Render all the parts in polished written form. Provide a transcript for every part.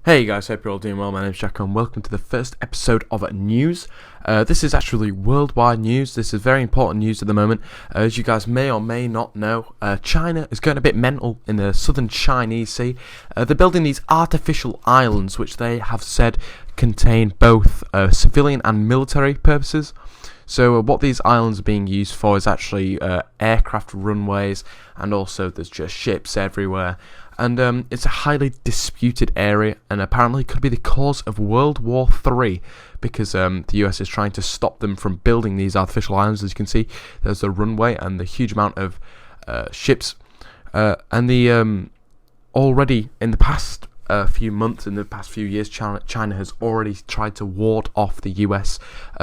Hey guys, hope you're all doing well. My name's Jack and welcome to the first episode of news. This is actually worldwide news. This is very important news at the moment. As you guys may or may not know, China is going a bit mental in the southern Chinese Sea. They're building these artificial islands which they have said contain both civilian and military purposes. So what these islands are being used for is actually aircraft runways, and also there's just ships everywhere. And it's a highly disputed area, and apparently could be the cause of World War III, because the US is trying to stop them from building these artificial islands. As you can see, there's the runway and the huge amount of ships, and the already in the past few months, in the past few years, China has already tried to ward off the US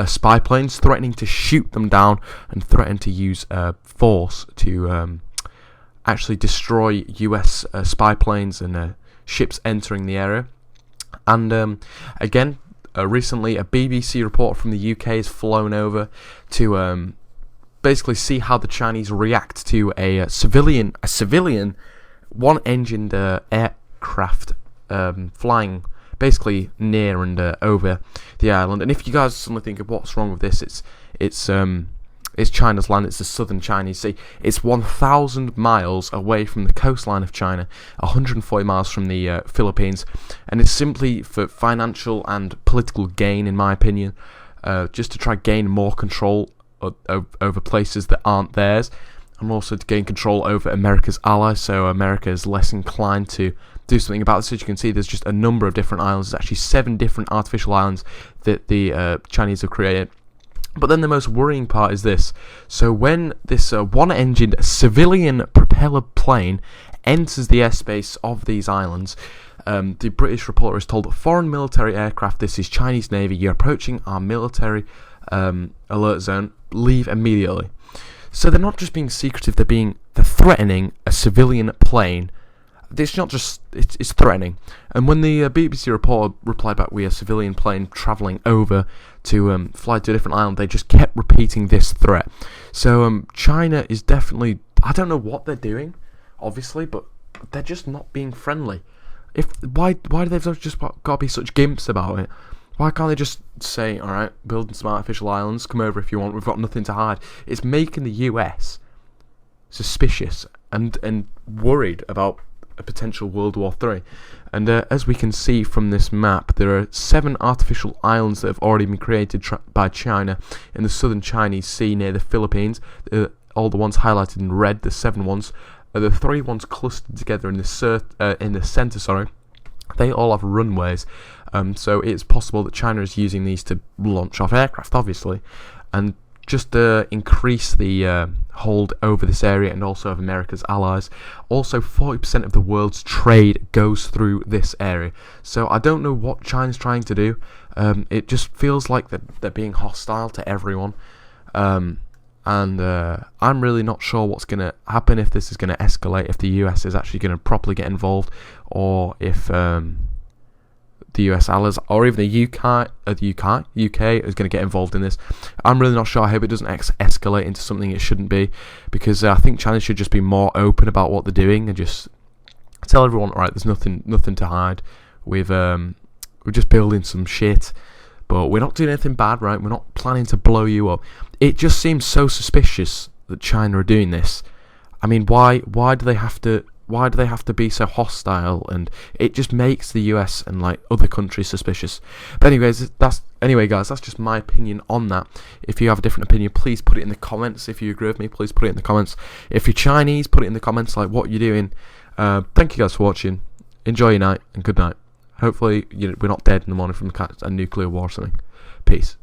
spy planes, threatening to shoot them down and threaten to use force to actually destroy US spy planes and ships entering the area. And again, recently a BBC reporter from the UK has flown over to basically see how the Chinese react to a civilian one-engined aircraft flying basically near and over the island. And if you guys suddenly think of what's wrong with this, it's China's land. It's the southern Chinese Sea. It's 1,000 miles away from the coastline of China, 140 miles from the Philippines, and it's simply for financial and political gain, in my opinion, just to try gain more control over places that aren't theirs, and also to gain control over America's allies, so America is less inclined to do something about this. As you can see, there's just a number of different islands. There's actually 7 different artificial islands that the Chinese have created. But then the most worrying part is this. So when this one-engined civilian propeller plane enters the airspace of these islands, the British reporter is told that foreign military aircraft, this is Chinese Navy, you're approaching our military alert zone, leave immediately. So they're not just being secretive, they're threatening a civilian plane. It's not just, it's threatening. And when the BBC reporter replied back, we are a civilian plane travelling over to fly to a different island, they just kept repeating this threat. So China is definitely, I don't know what they're doing, obviously, but they're just not being friendly. Why do they just got to be such gimps about it? Why can't they just say, alright, building some artificial islands, come over if you want, we've got nothing to hide. It's making the US suspicious and worried about a potential World War III. And as we can see from this map, there are 7 artificial islands that have already been created by China in the southern Chinese Sea near the Philippines. All the ones highlighted in red, the 7 ones, the 3 ones clustered together in the centre. They all have runways, so it's possible that China is using these to launch off aircraft, obviously, and just increase the hold over this area and also of America's allies. Also, 40% of the world's trade goes through this area. So I don't know what China's trying to do. It just feels like they're being hostile to everyone. And I'm really not sure what's going to happen, if this is going to escalate, if the US is actually going to properly get involved, or if the US allies, or even the UK is going to get involved in this. I'm really not sure. I hope it doesn't escalate into something it shouldn't be, because I think China should just be more open about what they're doing and just tell everyone, right, there's nothing to hide. We're just building some shit, but we're not doing anything bad, right? We're not planning to blow you up. It just seems so suspicious that China are doing this. I mean, why do they have to be so hostile? And it just makes the US and like other countries suspicious. But anyway guys, that's just my opinion on that. If you have a different opinion, please put it in the comments. If you agree with me, please put it in the comments. If you're Chinese, put it in the comments, like what you're doing. Thank you guys for watching. Enjoy your night and good night. Hopefully we're not dead in the morning from a nuclear war or something. Peace.